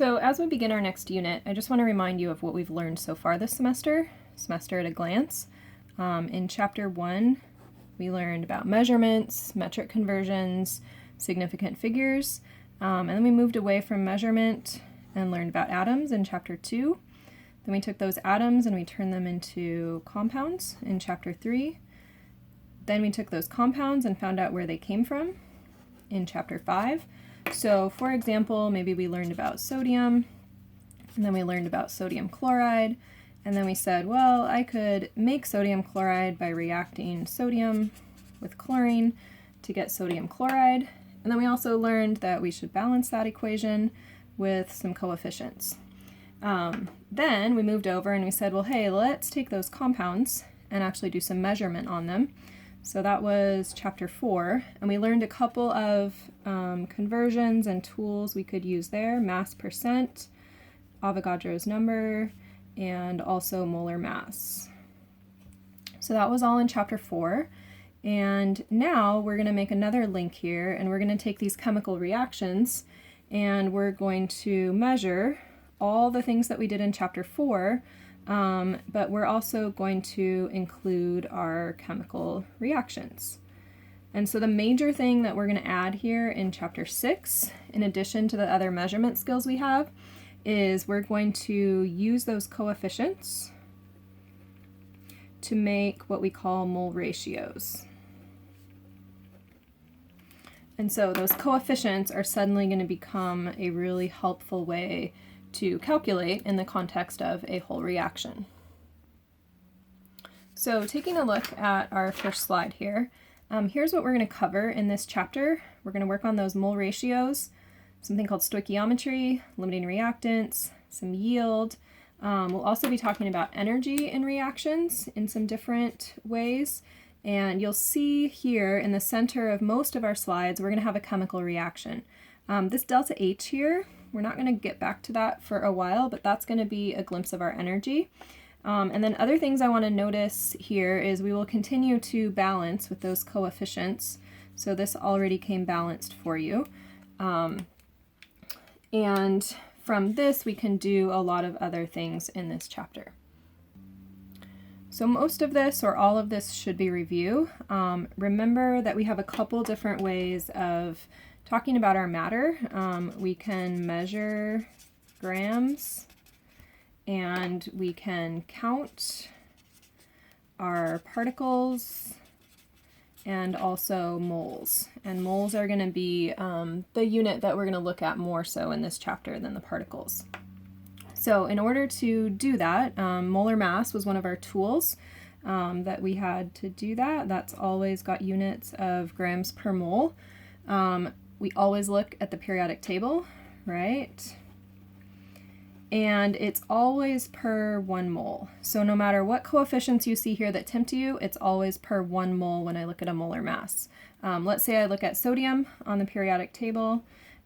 So as we begin our next unit, I just want to remind you of what we've learned so far this semester at a glance. In Chapter 1, we learned about measurements, metric conversions, significant figures, and then we moved away from measurement and learned about atoms in Chapter 2. Then we took those atoms and we turned them into compounds in Chapter 3. Then we took those compounds and found out where they came from in Chapter 5. So, for example, maybe we learned about sodium, and then we learned about sodium chloride, and then we said, well, I could make sodium chloride by reacting sodium with chlorine to get sodium chloride. And then we also learned that we should balance that equation with some coefficients. Then we moved over and we said, well, hey, let's take those compounds and actually do some measurement on them. So that was Chapter 4, and we learned a couple of conversions and tools we could use there: mass percent, Avogadro's number, and also molar mass. So that was all in Chapter 4, and now we're going to make another link here, and we're going to take these chemical reactions, and we're going to measure all the things that we did in Chapter 4, but we're also going to include our chemical reactions. And so the major thing that we're going to add here in Chapter 6, in addition to the other measurement skills we have, is we're going to use those coefficients to make what we call mole ratios. And so those coefficients are suddenly going to become a really helpful way to calculate in the context of a whole reaction. So taking a look at our first slide here, here's what we're going to cover in this chapter. We're going to work on those mole ratios, something called stoichiometry, limiting reactants, some yield. We'll also be talking about energy in reactions in some different ways. And you'll see here in the center of most of our slides, we're going to have a chemical reaction. This delta H here, we're not going to get back to that for a while, but that's going to be a glimpse of our energy. And then other things I want to notice here is we will continue to balance with those coefficients. So this already came balanced for you. And from this, we can do a lot of other things in this chapter. So most of this or all of this should be review. Remember that we have a couple different ways of talking about our matter. We can measure grams, and we can count our particles, and also moles. And moles are going to be the unit that we're going to look at more so in this chapter than the particles. So in order to do that, molar mass was one of our tools that we had to do that. That's always got units of grams per mole. We always look at the periodic table, right? And it's always per 1 mole. So no matter what coefficients you see here that tempt you, it's always per 1 mole when I look at a molar mass. Let's say I look at sodium on the periodic table.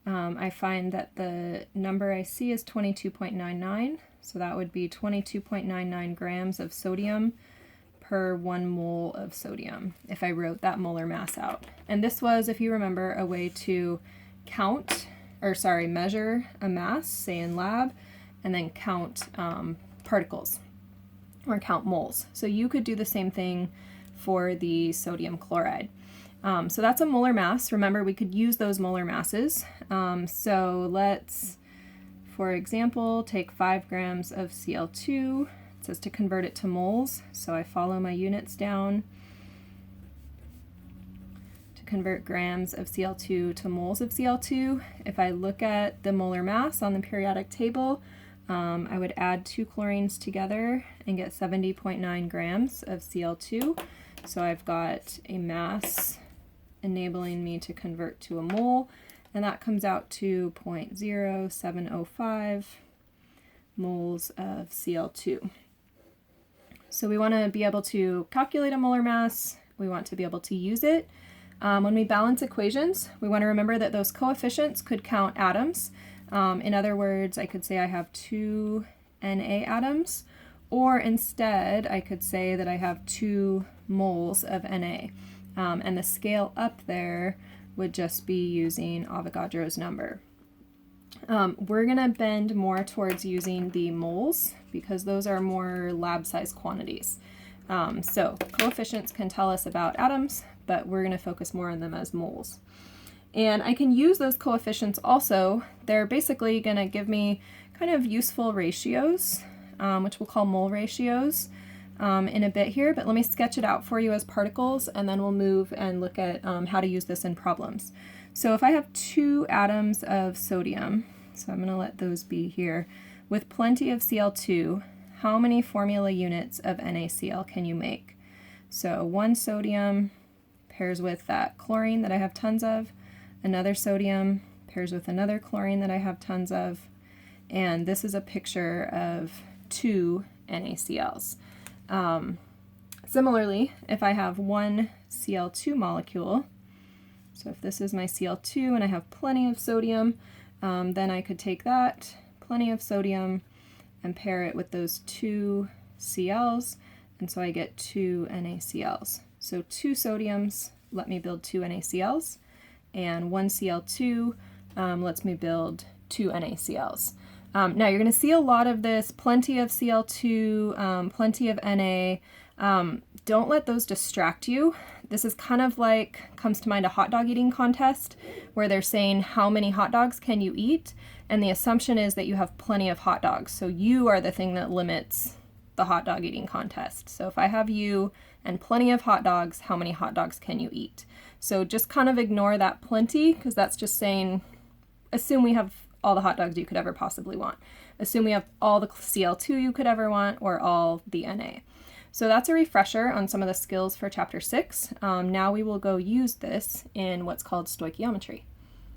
I find that the number I see is 22.99. So that would be 22.99 grams of sodium per 1 mole of sodium if I wrote that molar mass out. And this was, if you remember, a way to measure a mass, say in lab, and then count particles or count moles. So you could do the same thing for the sodium chloride. So that's a molar mass. Remember, we could use those molar masses. So let's, for example, take 5 grams of Cl2. It says to convert it to moles, so I follow my units down to convert grams of Cl2 to moles of Cl2. If I look at the molar mass on the periodic table, I would add 2 chlorines together and get 70.9 grams of Cl2. So I've got a mass enabling me to convert to a mole, and that comes out to 0.0705 moles of Cl2. So we want to be able to calculate a molar mass. We want to be able to use it. When we balance equations, we want to remember that those coefficients could count atoms. In other words, I could say I have 2 Na atoms, or instead I could say that I have 2 moles of Na. And the scale up there would just be using Avogadro's number. We're going to bend more towards using the moles because those are more lab-sized quantities. So coefficients can tell us about atoms, but we're going to focus more on them as moles. And I can use those coefficients also. They're basically going to give me kind of useful ratios, which we'll call mole ratios in a bit here, but let me sketch it out for you as particles, and then we'll move and look at how to use this in problems. So if I have 2 atoms of sodium, so I'm going to let those be here, with plenty of Cl2, how many formula units of NaCl can you make? So 1 sodium pairs with that chlorine that I have tons of, another sodium pairs with another chlorine that I have tons of, and this is a picture of 2 NaCls. Similarly, if I have 1 Cl2 molecule, so if this is my Cl2 and I have plenty of sodium, then I could take that, plenty of sodium, and pair it with those 2 Cls, and so I get 2 NaCls. So 2 sodiums let me build 2 NaCls, and 1 Cl2 lets me build 2 NaCls. Now you're going to see a lot of this, plenty of Cl2, plenty of Na. Don't let those distract you. This is kind of like, comes to mind a hot dog eating contest where they're saying how many hot dogs can you eat, and the assumption is that you have plenty of hot dogs. So you are the thing that limits the hot dog eating contest. So if I have you and plenty of hot dogs, how many hot dogs can you eat? So just kind of ignore that plenty, because that's just saying, assume we have all the hot dogs you could ever possibly want. Assume we have all the Cl2 you could ever want, or all the Na. So that's a refresher on some of the skills for chapter 6. Now we will go use this in what's called stoichiometry.